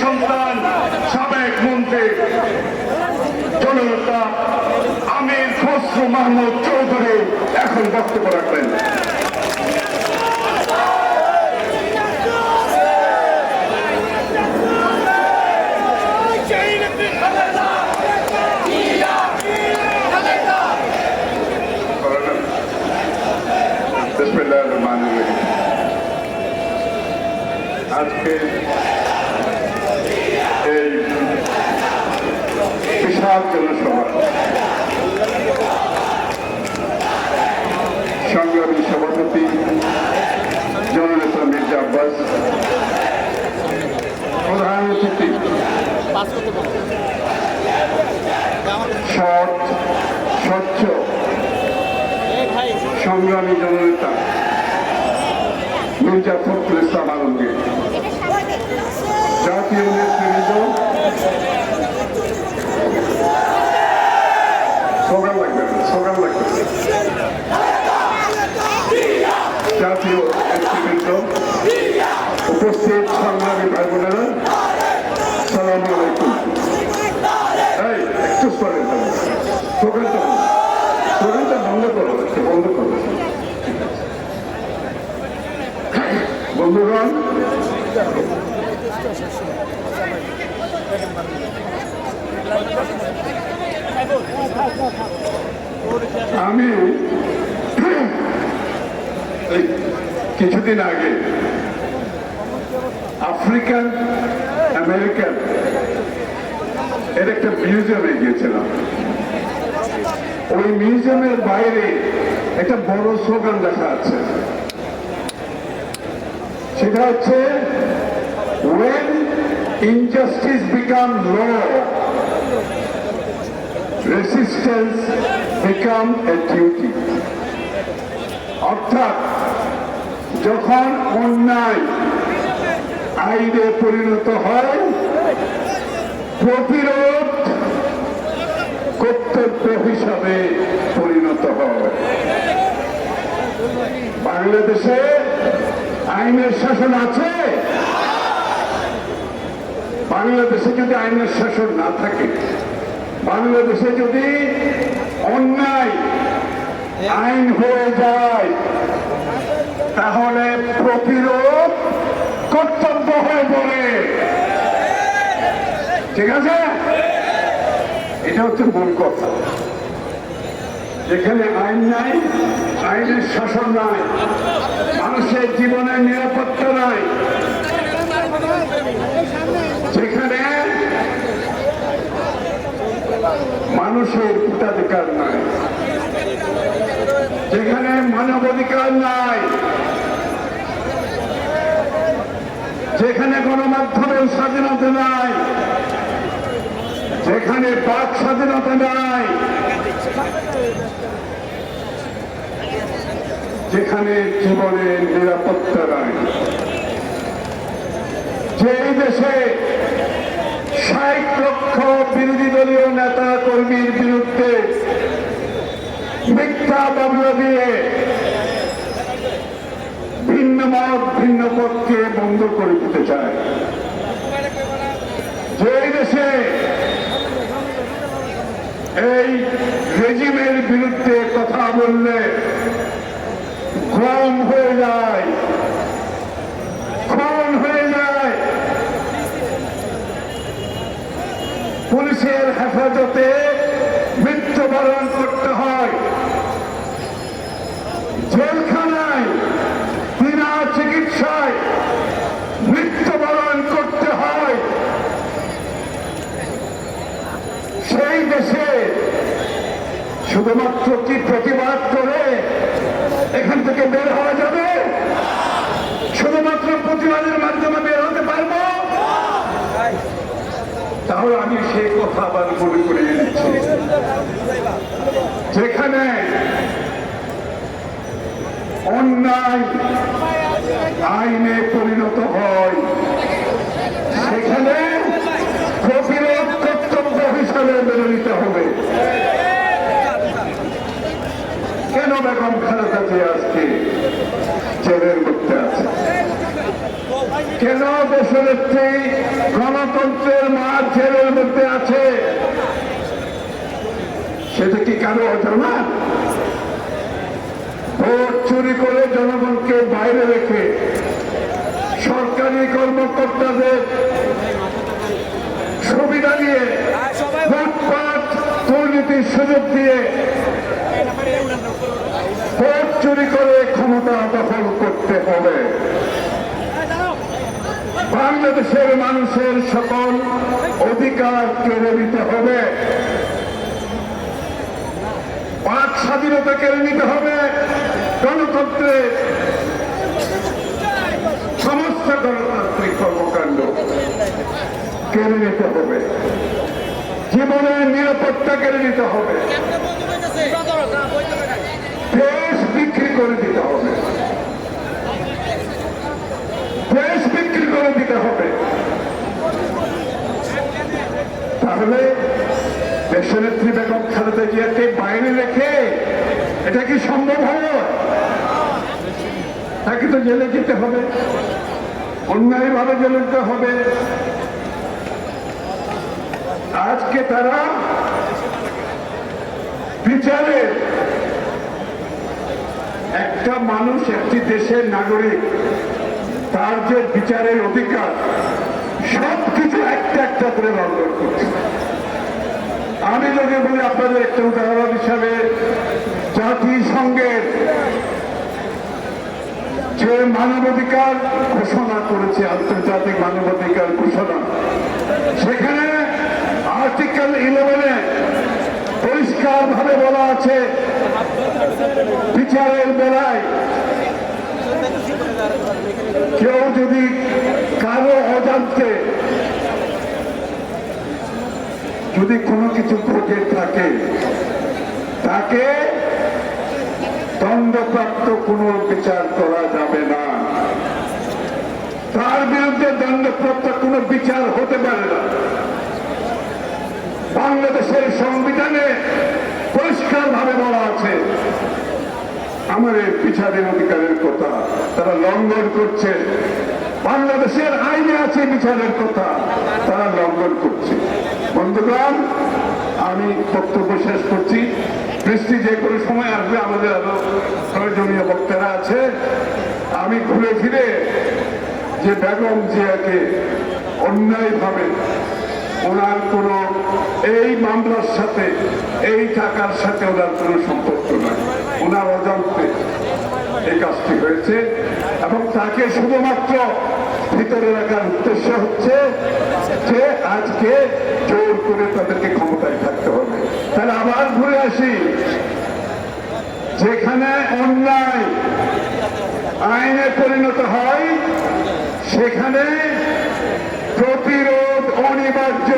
সন্তান সাবেক মন্ত্রী জননেতা আমির খসরু মাহমুদ চৌধুরী এখন বক্তব্য রাখবেন। আজকে এই বিশাল জনসভা সংগ্রামী সভাপতি জননেতা মির্জা আব্বাস, প্রধান অতিথি সৎ স্বচ্ছ সংগ্রামী জননেতা মির্জা ফখরুল ইসলাম আলমগীর, জাতীয় নেতৃবৃন্দ, স্লোগান লাগবে জাতীয় নেতৃবৃন্দ, উপস্থিত সংগ্রামী ভাই বোনেরা, সালাম আলাইকুম। একটু স্লোগানটা বন্ধ করো। বন্ধুগণ, আমি কিছুদিন আগে আফ্রিকান আমেরিকান এর একটা মিউজিয়ামে গিয়েছিলাম। ওই মিউজিয়ামের বাইরে একটা বড় স্লোগান লেখা আছে, সেটা হচ্ছে when injustice become law, resistance become a duty। অর্থাৎ যখন অন্যায় আইনে পরিণত হয়, প্রতিরোধ কর্তব্য হিসাবে পরিণত হয়। বাংলাদেশে আইনের শাসন আছে? বাংলাদেশে যদি আইনের শাসন না থাকে, বাংলাদেশে যদি অন্যায় আইন হয়ে যায়, তাহলে প্রতিরোধ কর্তব্য হয়ে পড়ে। ঠিক আছে? এটা হচ্ছে মূল কথা। যেখানে আইন নাই, আইনের শাসন নাই, মানুষের জীবনের নিরাপত্তা নাই, যেখানে মানুষের ভোটাধিকার নাই, যেখানে মানবাধিকার নাই, যেখানে গণমাধ্যমের স্বাধীনতা নাই, যেখানে বাক স্বাধীনতা নাই, যেখানে জীবনের নিরাপত্তা নাই, যে দেশে ৬০ লক্ষ বিরোধী দলীয় নেতা কর্মীর বিরুদ্ধে মিথ্যা মামলা দিয়ে ভিন্ন মত ভিন্ন পক্ষে বন্ধ করে দিতে চায়, যে দেশে এই রেজিমের বিরুদ্ধে কথা বললে খুন হয়ে যায়, পুলিশের হেফাজতে মৃত্যুবরণ করতে হয়, জেলখানায় বিনা চিকিৎসায় মৃত্যুবরণ করতে হয়, সেই দেশে শুধুমাত্র কি প্রতিবাদ করে এখান থেকে বের হওয়া যাবে? শুধুমাত্র প্রতিবাদের মাধ্যমে বের হতে পারব? তাহলে আমি সেই কথা আবার মনে করে নিচ্ছি, যেখানে অন্যায় আইনে পরিণত হয়, সেখানে প্রতিরোধ কর্তব্য হিসাবে মেনে নিতে হবে। কেন বেগম খালেদা জিয়া আজকে জেলের মধ্যে আছে? কেন দেশনেত্রী গণতন্ত্রের মাঠ জেলের মধ্যে আছে সেটা কি কারো অজানা? ভোট চুরি করে জনগণকে বাইরে রেখে সরকারি কর্মকর্তাদের সুবিধা দিয়ে লুটপাট দুর্নীতির সুযোগ দিয়ে ভোট চুরি করে ক্ষমতা দখল করতে হবে। বাংলাদেশের মানুষের সকল অধিকার কেড়ে নিতে হবে, বাক স্বাধীনতা কেড়ে নিতে হবে, গণতন্ত্রের সমস্ত গণতান্ত্রিক কর্মকাণ্ড কেড়ে নিতে হবে, জীবনের নিরাপত্তা কেড়ে নিতে হবে, দেশ বিক্রি করে দিতে হবে, দেশ বিক্রি করে দিতে হবে। তাহলে দেশনেত্রী বেগম খালেদা জিয়াকে বাইরে রেখে এটা কি সম্ভব হবে? তাকে তো জেলে যেতে হবে, অন্যায়ভাবে জেলে যেতে হবে। আজকে তারা বিচারের একটা মানুষ, একটি দেশের নাগরিক, তার যে বিচারের অধিকার সবকিছু একটা একটা করে লঙ্ঘন করছে। আমি যদি বলি আপনাদের একটা উদাহরণ হিসাবে, জাতিসংঘের যে মানবাধিকার ঘোষণা করেছে, আন্তর্জাতিক মানবাধিকার ঘোষণা, সেখানে আর্টিকেল 11-এ পরিষ্কার ভাবে বলা আছে বিচারের বেলায় কেউ যদি কারো অজান্তে যদি কোনো কিছু ঘটে থাকে তাকে দণ্ডপ্রাপ্ত কোনো বিচার করা যাবে না, তার বিরুদ্ধে দণ্ডপ্রাপ্ত কোনো বিচার হতে পারে না। বাংলাদেশের সংবিধানে পরিষ্কার ভাবে বলা আছে আমাদের বিচারের অধিকারের কথা তারা লঙ্ঘন করছে। বাংলাদেশের আইনে আছে বিচারের কথা, তারা লঙ্ঘন করছে। বন্ধুগণ, আমি বক্তব্য শেষ করছি। বৃষ্টি যে কোনো সময় আসবে, আমাদের আরো প্রয়োজনীয় বক্তারা আছে। আমি ঘুরে ফিরে যে বেগম জিয়াকে অন্যায়ভাবে ওনার কোনো এই মামলার সাথে, এই টাকার সাথে ওনার কোনো সম্পর্ক নয়, ওনার অজান্তে এই কাজটি হয়েছে এবং তাকে শুধুমাত্র ভিতরে রাখার উদ্দেশ্য হচ্ছে যে আজকে জোর করে তাদেরকে ক্ষমতায় থাকতে হবে। তাহলে আবার ঘুরে আসি, যেখানে অন্যায় আইনে পরিণত হয় সেখানে প্রতিরোধ অনিবার্য।